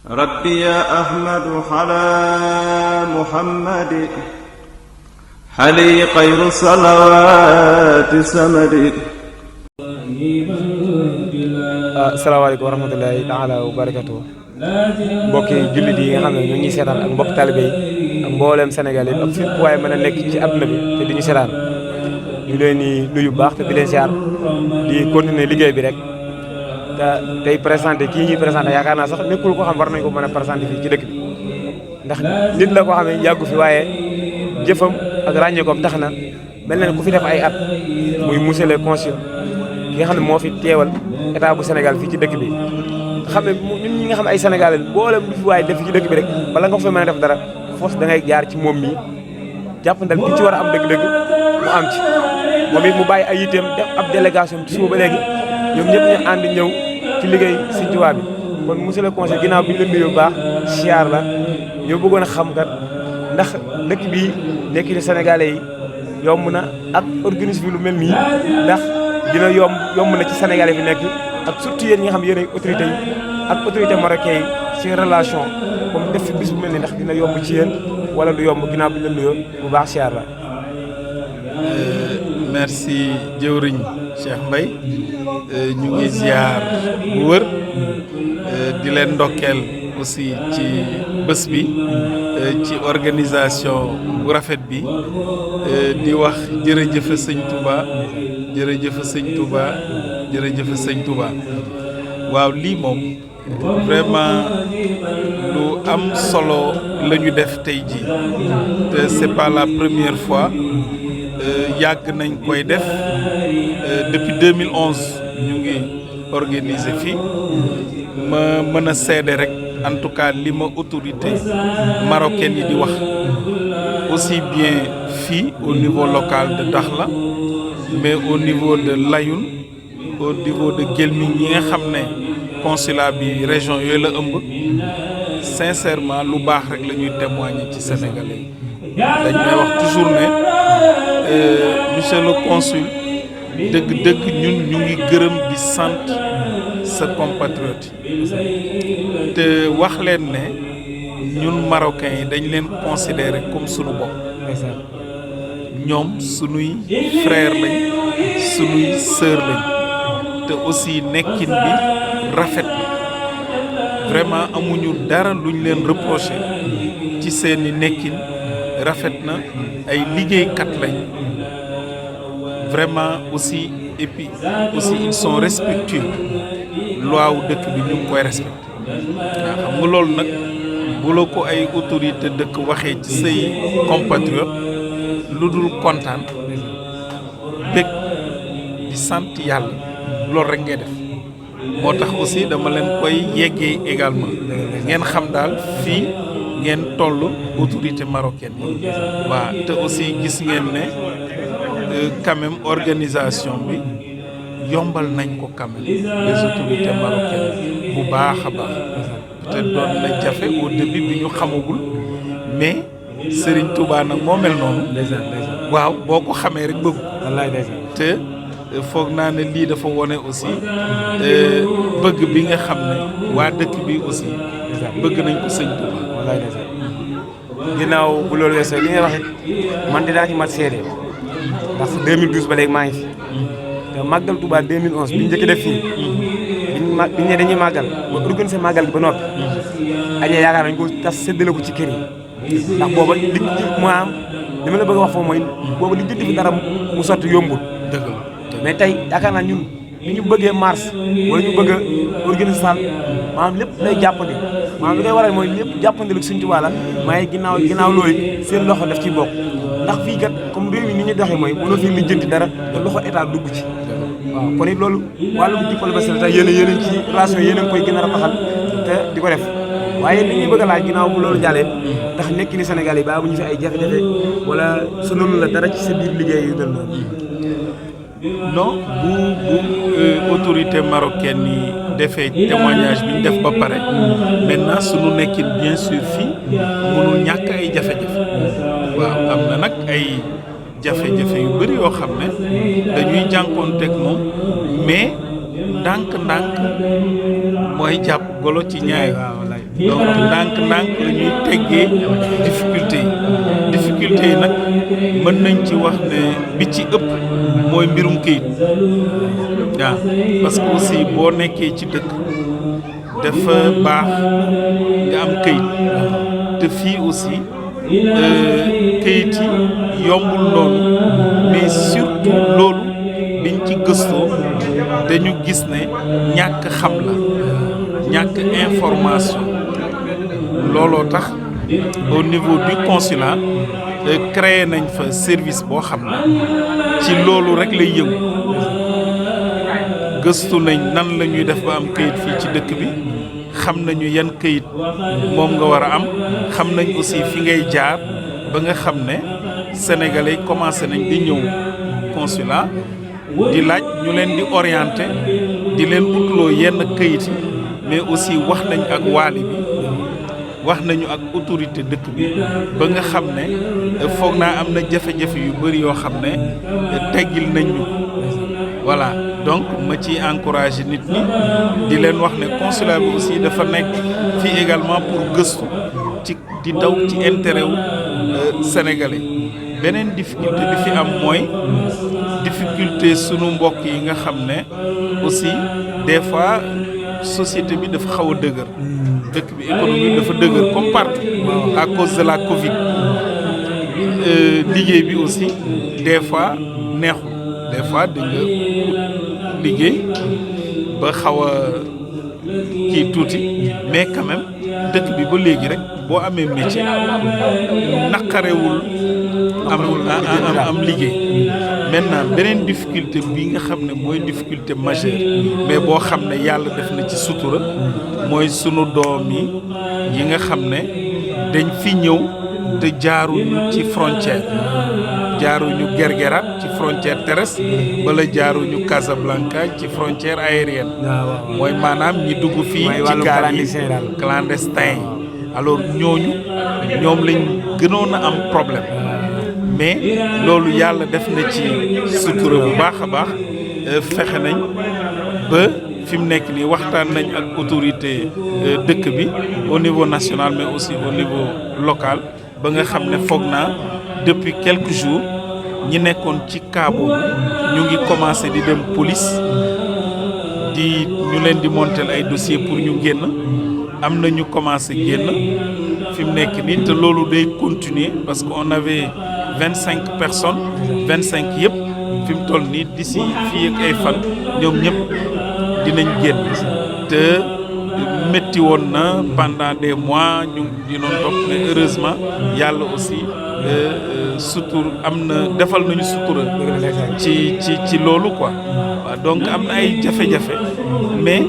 ربي يا أحمد على محمد حلي خير الصلوات سمد. asalaamaaleykum wa rahmatulahi taala wa barakatuh. mbokki jullit yi nga xam ne ñu ngi seetaan ak mbokk talibé yi ak mbooleem Sénégal yi ak fépp waaye mën a nekk ci àdduna bi te di ñu seetaan ñu leen di nuyu bu baax te di leen siyaar di continuer liggéey bi rek te tey présenté kii ñuy présenté yaakaar naa sax nekkul ko xam war nañ ko mën a présenté fii ci dëkk bi ndax nit la koo xam ne yàggu fi waaye jëfam ak ràññeekoom tax na mel na ku fi def ay at muy monsieur le consul ki nga xam ne moo fi teewal état bu Sénégal fii ci dëkk bi xam ne ñun ñi nga xam ne ay Sénégalais boolem lu fi waaye def ci dëkk bi rek bala nga fa mën a def dara force da ngay jaar ci moom mi jàppandal ki ci war a am dëgg-dëgg mu am ci moom it mu bàyyi ay yitteem def ab délégation ci suba ba léegi ñoom ñëpp ñu ànd ñëw ci liggéey Sëñ Tuubaa bi kon monsieur le conseil ginnaaw bi ñu la nuyoo bu baax siyaar la ñoo bëggoon a xam kat ndax dëkk bi nekk ci Sénégalais yi yomb na ak organise bi lu mel nii ndax dina yomb na ci Sénégalais fi nekk ak surtout yéen ñi nga xam yéen ay autorités yi ak autorité marocain yi ci relation comme def fi bis bu mel nii ndax dina yomb ci yéen wala du yomb ginnaaw bi ñu la nuyoo bu baax siyaar la. merci jëwriñ Cheikh Mbaye ñu ngi ziar bu wër di leen ndokkeel aussi ci bés bi ci organisation bu rafet bi di wax jërëjëf sëñ Touba jërëjëf sëñ Touba jërëjëf sëñ Touba waaw lii moom vraiment lu am solo la ñu def tey jii te c'est pas la première fois yàgg nañ koy def depuis 2011 ñu ngi organiser fii ma mën a seede rek en tout cas li ma autorité marocaine yi di wax aussi bien fii au niveau local de Dakhla mais au niveau de Layoun au niveau de Guelming ñi nga xam ne consulat bi région yooyu la ëmb sincèrement lu baax rek la ñuy témoigner ci Sénégalais dañ may wax toujours ne monsieur le consul dëgg-dëgg ñun ñu ngi gërëm di sant sa compatriote te wax leen ne ñun marocains yi dañ leen considérer comme sunu bopp ñoom sunuy frère lañ sunuy sœur lañ te aussi nekkin bi rafet na vraiment amuñu dara luñ leen reprocher ci seeni nekkin rafet na ay liggéeykat lañ vraiment aussi et puis aussi ils sont respectueux loi wu dëkk bi ñu ngi koy respecté waaw xam nga loolu nag bu la ko ay autorité dëkk waxee ci say compatriotes lu dul kontaan bég di sant yàlla loolu rek ngay def moo tax aussi dama leen koy yeggee également ngeen xam daal fii ngeen toll autorité marocaine yi waaw te aussi gis ngeen ne quand même organisation bi yombal nañ ko quand même les autorités marocaines bu baax a baax peut-être doon na jafe au début bi ñu xamagul mais Serigne Touba nag moo mel noonu waaw boo ko xamee rek bëgg te foog naa ne lii dafa wone aussi bëgg bi nga xam ne waa dëkk bi aussi bëgg nañ ko Sëñ Touba ginnaaw bu loolu weesoo li nga wax man dinaa ci mat seede ndax 2012 ba léegi maa ngi fi te màggal Touba 2011 bi ñu njëkk def fii biñ ne dañuy màggal ba organiser màggal gi ba noppi añee yaakaar nañ ko tas séddale ko ci kër yi ndax booba li maanaam li ma la bëgg a wax foofu mooy booba li jënd fi dara mu sotti yombul dëgg la mais tey yaakaar naa ñun ni ñu bëggee mars wala ñu bëgg a organiser saal maanaam lépp day jàppandi maanaam li koy waral mooy lépp jàppandi lu Sëñ Tuubaa la waaye ginnaaw loolu seen loxo daf ciy bokk ndax fii kat comme réew mi ni ñu doxee mooy mënoo fi lijjanti dara te loxo état dugg ci waaw kon it loolu wàllum diplomatie la yéen a ci relation yéen a ngi koy gën a rafetal te di ko def waaye li ñuy bëgg a laaj ginnaaw bu loolu jàllee ndax nekk ni Sénégal yi ba bu ñu fi ay jafe-jafe wala sonalu la dara ci sa biir liggéey yu mel noonu non bu autorité marocaine yi defee témoignage bi ñu def ba pare maintenant suñu nekkin bien sûr fii mënul ñàkk ay jafe-jafe waaw am na nag ay jafe-jafe yu bëri yoo xam ne dañuy jànkoonteeg moom mais ndànk-ndànk mooy jàpp golo ci ñaay donc ndànk-ndànk la ñuy teggee difficulté yi nag mën nañ ci wax ne bi ci ëpp mooy mbirum këyit waaw parce que aussi boo nekkee ci dëkk dafa baax nga am këyit te fii aussi këyit yi yombul noonu mais surtout loolu biñ ci gëstoo dañu gis ne ñàkk xam la ñàkk information looloo tax au niveau du consulat créé nañ fa service boo xam ne ci loolu rek lay yëngu gëstu nañ nan la ñuy def ba am këyit fii ci dëkk bi xam nañu yan këyit moom nga war a am xam nañ aussi fi ngay jaar ba nga xam ne sénégalais commencé nañ di ñëw consulat di laaj ñu leen di orienté di leen utloo yenn këyit yi mais aussi wax nañ ak waali bi wax nañu ak autorité dëkk bi ba nga xam ne foog naa am na jafe-jafe yu bëri yoo xam ne teggil nañ ñu voilà donc ma ciy encouragé nit ñi di leen wax ne consulat bi aussi dafa nekk fii également pour gëstu ci di daw ci intérêt wu sénégalais beneen difficulté bi fi am mooy difficulté sunu mbokk yi nga xam ne aussi des fois société bi dafa xaw a dëgër dëkk bi économie dafa dëgër comme partout à cause de la Covid liggéey bi aussi des fois neexul des fois da nga liggéey ba xaw a kii tuuti mais quand même dëkk bi ba léegi rek boo amee métier naqarewul am liggéey maintenant beneen difficulté bi nga xam ne mooy difficulté majeure mais boo xam ne yàlla def na ci sutura mooy sunu doom yi nga xam ne dañ fi ñëw te jaaruñu ci frontière jaaruñu Guerguerat ci frontière terrestre wala jaaruñu Casablanca ci frontière aérienne mooy maanaam ñi dugg fii ci gaal yi clandestin yi alors ñoom lañ gënoon a am problème mais loolu yàlla def na ci sutura bu baax a baax fexe nañ ba fi mu nekk nii waxtaan nañ ak autorité dëkk bi au niveau national mais aussi au niveau local ba nga xam ne foog naa depuis quelques jours ñi nekkoon ci cas boobu ñu ngi commencé di dem police ñu leen di monter ay dossier pour ñu génn am na ñu commencé génn fi mu nekk nii te loolu day continuer parce que on avait 25 personnes 25 yëpp fi mu toll nii d'ici fii ak ay fan ñoom ñëpp dinañ génn te métti woon na pendant des mois ñu dinoon topp mais heureusement yàlla aussi sutur am na defal nañu sutura ci loolu quoi waaw donc am na ay jafe-jafe mais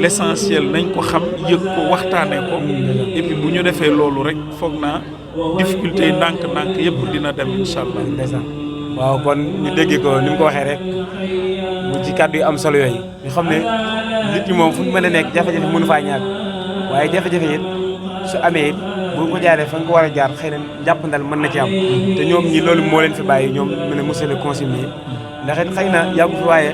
l'essentiel nañ ko xam yëg ko waxtaanee ko et puis bu ñu defee loolu rek foog naa difficulté yi ndànk-ndànk yëpp dina dem incha allah. waaw kon ñu déggee ko ni mu ko waxee rek mu ci kàddu yu am solo yooyu ñu xam ne nit ñi moom fu ñu mën a nekk jafe-jafe mënu faa ñàkk waaye jafe-jafe it su amee it bu ko jaaree fa nga ko war a jaar xëy na jàppandal mën na ci am te ñoom ñi loolu moo leen fi bàyyi ñoom mu ne monsieur le conseiller ndax it xëy na yàggu fi waaye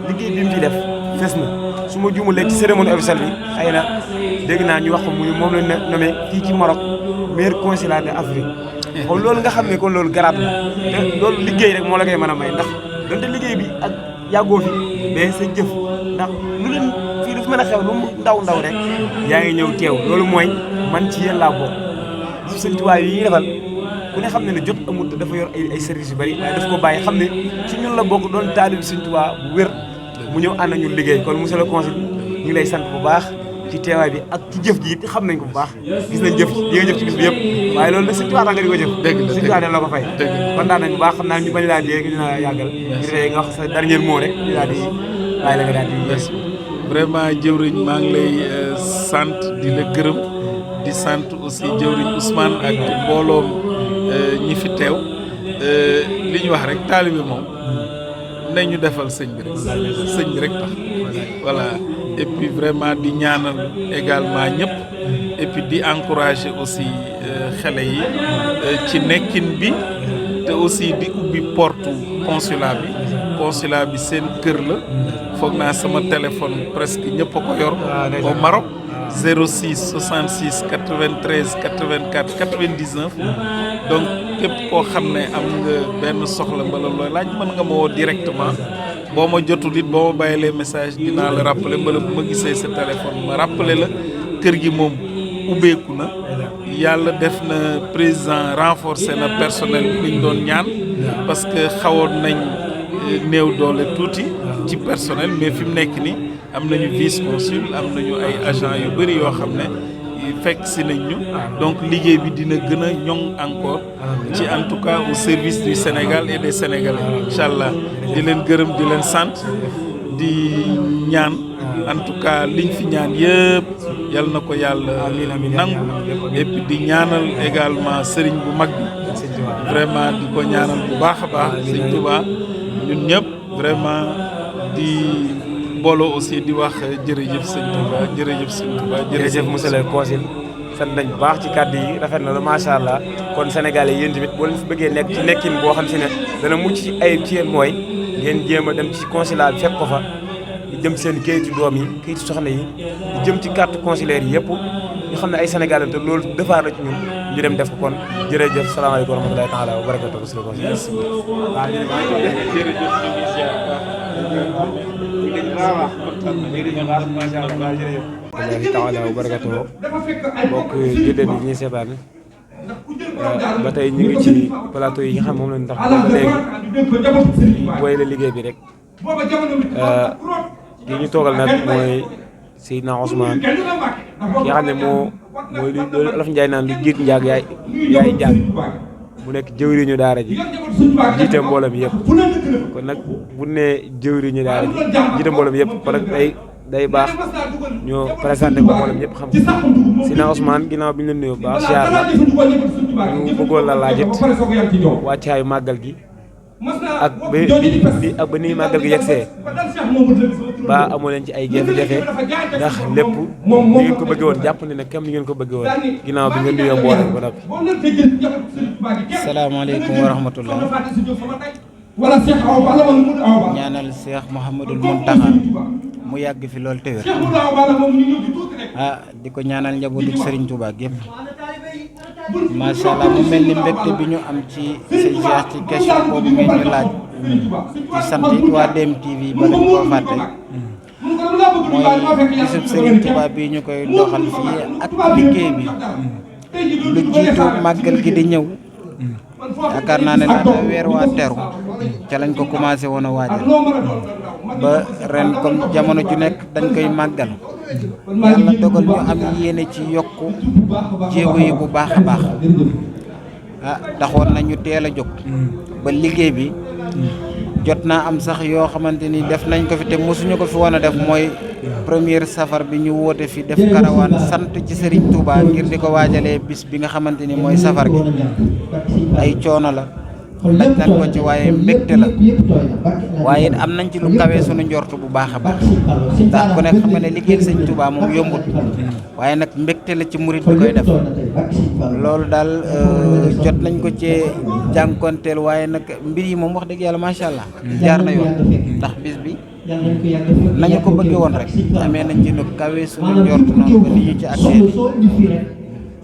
liggéey bi mu fi def fes na su ma juumalee ci cérémonie officielle bi xëy na dégg naa ñu wax ko muy moom la nommé fii ci Maroc meilleur consulat de Afrique kon loolu nga xam ne kon loolu garaat la te loolu liggéey rek moo la koy mën a may ndax donte liggéey bi ak yàggoo fi mais sa jëf ndax lu leen fii dafa mën a xew lu mu ndaw rek yaa ngi ñëw teew loolu mooy man ci yéen laa bokk Sëñ Tuubaa yi ñuy defal ku ne xam ne ne jot amul te dafa yor ay services yu bari waaye daf ko bàyyi xam ne ci ñun la bokk doon taalib Sëñ Tuubaa bu wér mu ñëw ànd ñu liggéey kon monsieur le conseil ñu ngi lay sant bu baax ci teewaay bi ak ci jëf ji it xam nañ ko bu baax gis nañ jëf yi nga jëf ci bis bi yëpp waaye loolu nag Sëñ Tuubaa tax nga di ko jëf Sëñ Tuubaa dañ la ko fay kontaan nañ bu baax xam naa ñu bañ laa dee dina yàggal ñu defee nga wax sa dernier mot rek ñu daal di bàyyi la nga daal di vraiment jëwriñ maa ngi lay sant di la gërëm di sant aussi jëwriñ Ousmane ak mbooloom ñi fi teew li ñu wax rek taalibe moom nañ ñu defal sëñ bi rek tax voilà et puis vraiment di ñaanal également ñëpp et puis di encourager aussi xale yi ci nekkin bi te aussi di ubbi porte consulat bi seen kër la foog naa sama téléphone presque ñëpp a ko yor au Maroc 06 66 93 84 99 donc képp koo xam ne am nga benn soxla mbala looy laaj mën nga ma woo directement boo ma jotul it boo ma bàyyilee message dinaa la rappeler mbala bu ma gisee sa téléphone ma rappeler la kër gi moom ubbeeku na yàlla def na président renforcer na personnel bi ñu doon ñaan parce que xawoon nañ néew doole tuuti ci personnel mais fi mu nekk ni am nañu vice consul am nañu ay agent yu bëri yoo xam ne fekk si nañ ñu donc liggéey bi dina gën a ñoŋ encore ci en tout cas au service du Sénégal et des Sénégalais incha allah di leen gërëm di leen sant di ñaan en tout cas liñ fi ñaan yëpp yal na ko yàlla nangu et puis di ñaanal également sëriñ bu mag bi vraiment di ko ñaanal bu baax a baax sëñ Touba ñun ñëpp vraiment di booloo aussi di wax jërëjëf sëñ Touba jërëjëf sëñ Touba jërëjëf monsieur le consul sant nañ bu baax ci kàddu yi rafet na la macha allah kon sénégalais yéen tamit boo leen fi bëggee nekk ci nekkin boo xam si ne dana mucc ci ayib ci yéen mooy ngeen jéem a dem ci consulat bi fekk ko fa di jëm ci seen kayitu doom yi kayitu soxna yi di jëm ci carte consulaire yi yëpp ñu xam ne ay sénégalais te loolu defaar la ci ñun ñu dem def ko kon jërëjëf salaamaaleykum wa rahmatulahi taala wa barakatuh monsieur le consul wallahi taala wa barakatuh mbokk jullit yi ñuy seetaan ba tey ñu ngi ci plateau yi nga xam moom lañ tax ba léegi booy la liggéey bi rek ki ñu toogal nag mooy Seydina Ousmane ki nga xam ne mooy lu Olof Njaay naan lu jiit njaag yaay njaag mu nekk jëwriñu daara ji jiite mbooloo mi yëpp kon nag bu ne jëwriñu daara ji jiite mbooloo mi yëpp kon nag day baax ñu présenté ko mbooloo mi yëpp xam ko Seydina Ousmane ginnaaw bi ñu leen nuyoo baax siyaar la ñu bëggoon la laajit wàccaayu màggal gi ak ba ni màggal gi yegsee ba amoo leen ci ay jafe-jafe ndax lépp ni ngeen ko bëggee woon jàpp ne kam ni ngeen ko bëggee woon ginnaaw bi ngeen nuyoo mbooloo ba noppi. salaamaaleykum wa rahmatullah ñaanal Cheikh Mouhamadul Mountakha mu yàgg fi loolu te wér di ko ñaanal njabootu Serigne Touba gépp macha allah mu mel ni mbégte bi ñu am ci sëñ Cheikh ci question boobu ngeen ñu laaj ci sant it waa DMTV ba dañ koo fàtte mooy bisub Serigne Touba bi ñu koy doxal fii ak liggéey bi lu jiitu màggal gi di ñëw yaakaar naa ne laata weer waa teru ca lañ ko commencé woon a waajal ba ren comme jamono ju nekk dañ koy màggal yàlla dogal ñu am yéene ci yokku jéego yi bu baax a baax taxoon nañu teel a jóg ba liggéey bi jot naa am sax yoo xamante ni def nañ ko fi te mosuñu ko fi woon a def mooy première safar bi ñu woote fi def karawaan sant ci Serigne Touba ngir di ko waajalee bis bi nga xamante ni mooy safar gi ay coono la daj nañ ko ci waaye mbégte la waaye am nañ ci lu kawee sunu njort bu baax a baax ndax ku nekk xam nga ne liggéeyal Sëñ Touba moom yombut waaye nag mbégte la ci murit bi koy def loolu daal jot nañ ko ci jànkonteel waaye nag mbir yi moom wax dëgg yàlla macha allah jaar na yoon ndax bis bi nañu ko bëggee woon rek amee nañ ci lu kawee sunu njort noonu ba ni ñu ci accès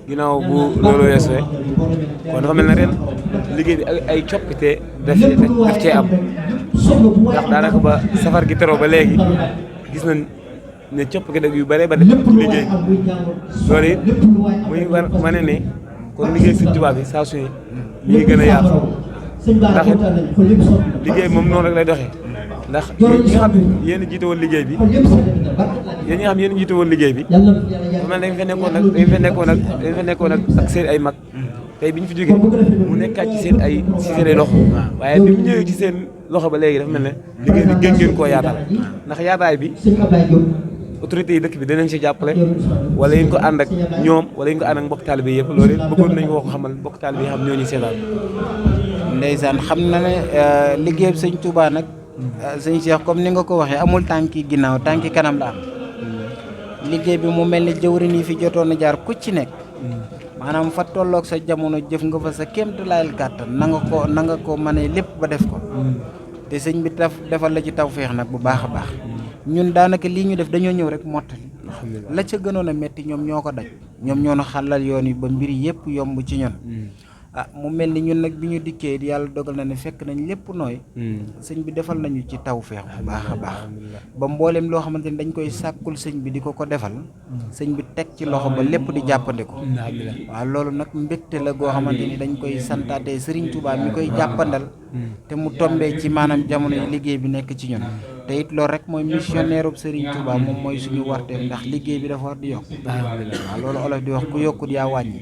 ginnaaw bu loolu weesoo kon dafa mel na ren liggéey bi ay coppite daf cee am ndax daanaka ba safar gi teroo ba léegi gis nañ ne coppite yu bare ba def liggéey loolu it muy war wane ne kon liggéey Sëñ Tuubaa bi saa su ne mi ngi gën a yaatu ndax liggéey moom noonu rek lay doxee ndax ñi nga xam ne yéen a jiite woon liggéey bi yéen ñi nga xam ne yéen a jiite woon liggéey bi bu mel ne dañ fa nekkoon ak seen ay mag tey bi ñu fi jógee mu nekkaat ci seen ay loxo waaye bi mu ñëwee ci seen loxo ba léegi dafa mel ne liggéey bi gën ngeen koo yaatal ndax yaataay bi autorités yi dëkk bi dinañ si jàppale wala yéen ko ànd ak ñoom wala yéen ko ànd ak mbokk taalibe yi yëpp loolu it bëggoon nañ ko xamal mbokk taalibe yi xam ñoo ñu seetaan. ndeysaan xam na ne liggéey bi Sëñ Touba nag sëñ Cheikh comme ni nga ko waxee amul tànki ginnaaw tànki kanam la am liggéey bi mu mel ni jëwriñ yi fi jotoon a jaar ku ci nekk maanaam fa tolloog sa jamono jëf nga fa sa kéemtalaayal kàttan na nga ko mënee lépp ba def ko te sëñ bi defal la ci tawfeex nag bu baax a baax ñun daanaka lii ñu def dañoo ñëw rek mottali la ca gënoon a metti ñoom ñoo ko daj ñoom ñoo na xàllal yoon yi ba mbir yëpp yomb ci ñun mu mel ni ñun nag bi ñu dikkee yàlla dogal na ne fekk nañ lépp nooy sëñ bi defal nañu ci tawfeex bu baax a baax ba mbooleem loo xamante ni dañ koy sàkkul sëñ bi di ko defal sëñ bi teg ci loxo ba lépp di jàppandiku waaw loolu nag mbégte la goo xamante ni dañ koy santaate Serigne Touba mi koy jàppandal te mu tombee ci maanaam jamono yi liggéey bi nekk ci ñun te it loolu rek mooy missionnaire ub Serigne Touba moom mooy suñu warteef ndax liggéey bi dafa war di yokk waaw loolu olof di wax ku yokkut yaa wàññi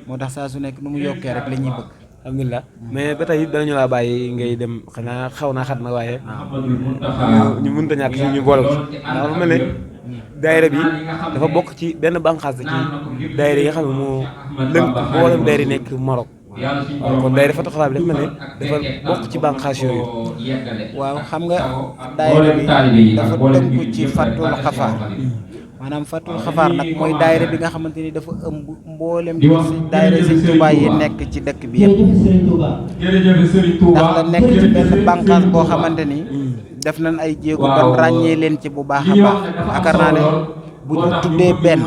moo tax saa su nekk nu mu yokkee rek la ñuy bëgg alhamdulilah mais ba tey danañu laa bàyyi ngay dem xanaa xaw naa xat na waaye ñu mënut a ñàkk si ñu boole ko ndax dafa mel ne daayira bi dafa bokk ci benn bànqaas ci daayira yi nga xam ne moo lënk mboolem daayira nekk Maroc kon daayira Fatul Xafaar bi dafa mel ne dafa bokk ci bànqaas yooyu. waaw xam nga daayira bi dafa tënku ci Fatul Xafaar maanaam Fatul Xafaar nag mooy daayira bi nga xamante ni dafa ëmb mboolem daayira Sëñ Tuubaa yi nekk ci dëkk bi yëpp ndax la nekk ci benn bànqaas boo xamante ni def nañ ay jéego ban ràññee leen ci bu baax a baax yaakaar naa ne bu ñu tuddee benn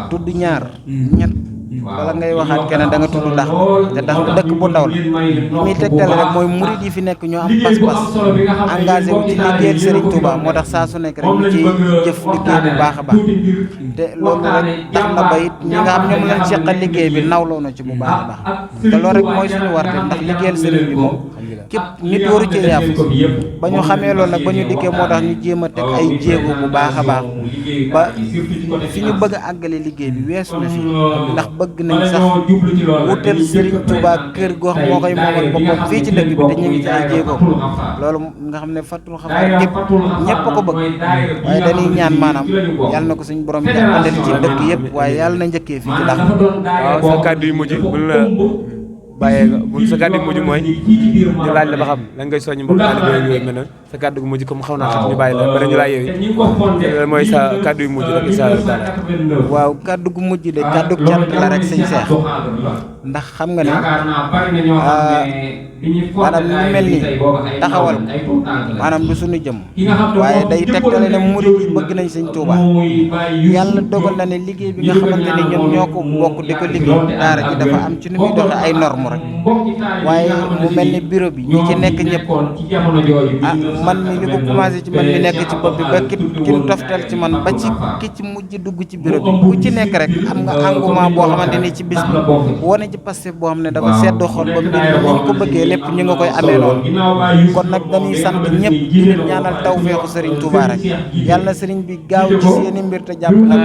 tudd ñaar ñett wala ngay waxaat keneen da nga tudd ndax te ndax dëkk bu ndaw la li muy tegtale rek mooy murid yi fi nekk ñoo am pas-pas engagé wu ci liggéeyal Serigne Touba moo tax saa su nekk rek ñu ci jëf liggéey bu baax a baax te loolu rek tax na ba it ñi nga xam ñoom lañ seqal liggéey bi nawloo na ci bu baax a baax te loolu rek mooy suñu warte ndax liggéeyal Serigne bi moom képp nit waru cee yàfu ba ñu xamee loolu nag ba ñu dikkee moo tax ñu jéem a teg ay jéego bu baax a baax ba fi ñu bëgg a àggale liggéey bi weesu na fi ndax bëgg nañ sax wutal Serigne Touba kër goo xam moo koy moomal boppam fii ci dëkk bi te ñu ngi ci ay jéego loolu nga xam ne Fatul Xafaar képp ñëpp ko bëgg waaye dañuy ñaan maanaam yàlla na ko suñu borom jàppandal ci dëkk yëpp waaye yàlla na njëkkee fii ci ndax waaw sa kàddu yu mujj bu la bàyyee nga bu sa kàddu gu mujj mooy ñu laaj la ba xam lan ngay soññ mbokk taalibe yooyu mel noonu sa kàddu gu mujj comme xaw naa xam ñu bàyyi la ba ñu laaj yooyu loolu mooy sa kàddu yu mujj rek incha allah. waaw kàddu gu mujj de kàddu cant la rek sëñ Cheikh ndax xam nga ne maanaam lu mel ni taxawal maanaam du suñu jëm waaye day tegtale ne murid yi bëgg nañ sëñ Touba yàlla dogal na ne liggéey bi nga xamante ne ñun ñoo ko bokk di ko liggéey daara ji dafa am ci nu muy doxe ay norme rek waaye mu mel ni bureau bi ñi ci nekk ñëpp man mi li ko commencé ci man mi nekk ci bopp bi ba ki toftal ci man ba ci ki ci mujj dugg ci bureau bi bu ci nekk rek am nga engouement boo xamante ni ci bis bi wane ci passé boo xam ne dafa sedd xol ba mbir mi ñu ko bëggee lépp ñu nga koy amee noonu kon nag dañuy sant ñëpp di leen ñaanal tawfeexu Serigne Touba rek yàlla na Serigne bi gaaw ci seeni mbir te jàpp nag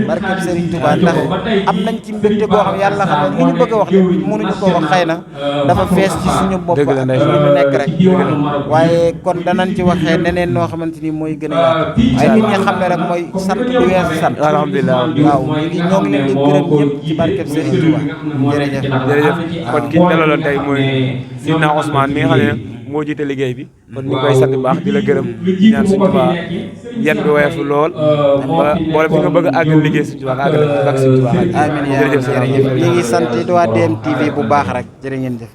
barkeb Serigne Touba ndax am nañ ci mbégte goo xam yàlla xam ne li ñu bëgg a wax lépp mënuñu ko wax xëy na dafa fees ci suñu bopp ak ñu nekk rek waaye kon danañ ci waxee neneen noo xamante ni mooy gën a yaatu waaye nit ñi xam ne rek mooy sant du weesu sant alhamdulilah waaw ñoo ngi leen di gërëm ñëpp ci barkeb Serigne Touba jërëjëf jërëjëf kon ki ñu dalaloon tey mooy Sidna Ousmane mi nga xam ne moo jiite liggéey bi kon ñu koy sant bu baax di la gërëm ñaan suñu Tuubaa yan bi woyof lool ba boole fi nga bëgg a àggal liggéey suñu Tuubaa àggal ak suñu Tuubaa amiin jërëjëf ñu ngi sant waa DMTV bu baax rek jërë ngeen jëf